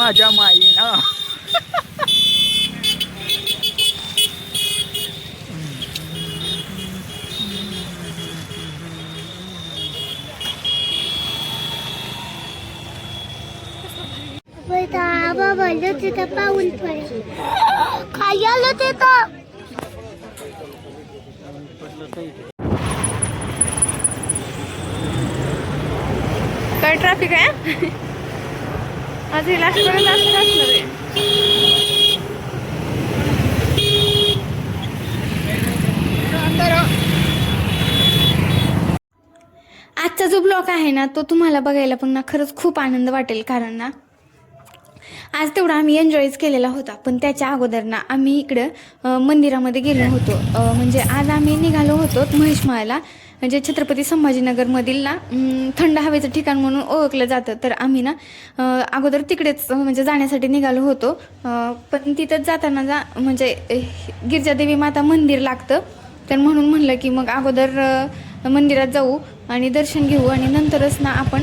माझ्या माईनं. बोललो तिथं पाऊल पडेल खाली आलं तिथं. काय ट्रॅफिक आहे आज हे लास्ट पर्यंत असं असणार आहे. आजचा जो ब्लॉग आहे ना तो तुम्हाला बघायला पण ना खरंच खूप आनंद वाटेल, कारण ना आज तेवढा आम्ही एन्जॉयच केलेला होता. पण त्याच्या अगोदर ना आम्ही इकडं मंदिरामध्ये गेलो होतो. म्हणजे आज आम्ही निघालो होतो महिषमाळला, म्हणजे छत्रपती संभाजीनगरमधील ना थंड हवेचं ठिकाण म्हणून ओळखलं जातं. तर आम्ही ना अगोदर तिकडेच म्हणजे जाण्यासाठी निघालो होतो. पण तिथंच जाताना म्हणजे गिरजादेवी माता मंदिर लागतं, तर म्हणून म्हणलं की मग अगोदर मंदिरात जाऊ आणि दर्शन घेऊ आणि नंतरच ना आपण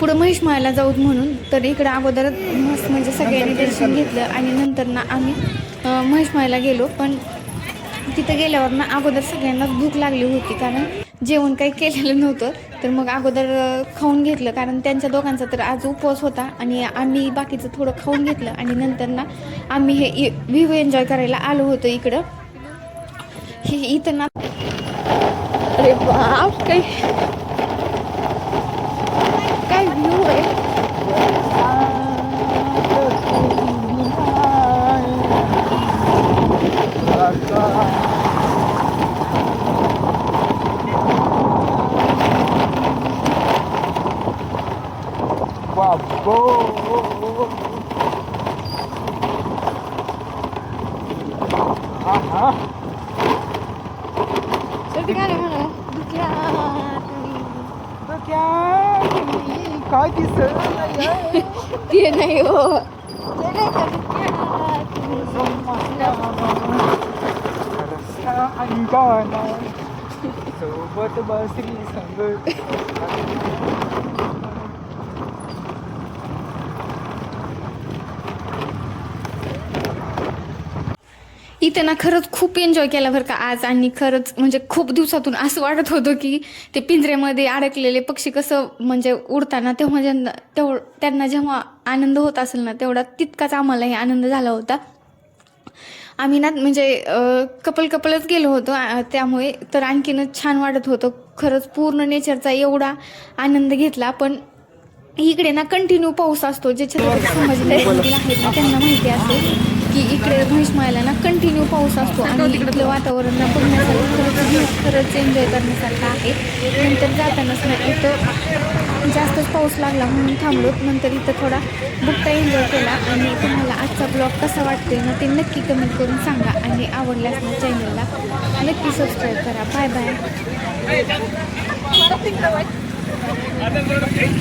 पुढं महिषमाळला जाऊ म्हणून. तर इकडं अगोदर मस्त म्हणजे सगळ्यांनी दर्शन घेतलं आणि नंतर ना आम्ही महिषमाळला गेलो. पण तिथं गेल्यावर ना अगोदर सगळ्यांनाच भूक लागली होती, कारण जेवण काही केलेलं नव्हतं. तर मग अगोदर खाऊन घेतलं, कारण त्यांच्या दोघांचा तर आज उपवास होता आणि आम्ही बाकीचं थोडं खाऊन घेतलं. आणि नंतर ना आम्ही हे व्ह्यू एन्जॉय करायला आलो होतो इकडं. हे इथं ना अरे बाप काय काय व्ह्यू आहे. शेवटी काय म्हणा काय दिसत ते नाही हो. अंगाना सोबत बसली संग. इथे ना खरंच खूप एन्जॉय केला बरं का आज. आणि खरंच म्हणजे खूप दिवसातून असं वाटत होतं की ते पिंजऱ्यामध्ये अडकलेले पक्षी कसं म्हणजे उडताना तेव्हा त्यांना जेव्हा आनंद होत असेल ना तेवढा तितकाच आम्हालाही आनंद झाला होता. आम्ही ना म्हणजे कपलच गेलो होतो, त्यामुळे तर आणखीनच छान वाटत होतं. खरंच पूर्ण नेचरचा एवढा आनंद घेतला. पण इकडे ना कंटिन्यू पाऊस असतो. जे छत्रपती संभाजीनगरमधील आहेत ना त्यांना माहिती असेल की इकडे महिषमाळला ना कंटिन्यू पाऊस असतो. आणि इथलं वातावरण ना बघण्यासारखं खरंच एन्जॉय करण्यासारखं आहे. नंतर जातानाच ना इथं जास्तच पाऊस लागला म्हणून थांबलो. नंतर इथं थोडा बुकटा एन्जॉय केला. आणि तुम्हाला आजचा ब्लॉग कसा वाटतोय ना ते नक्की कमेंट करून सांगा. आणि आवडल्यास ना चॅनलला नक्की सबस्क्राईब करा. Bye bye.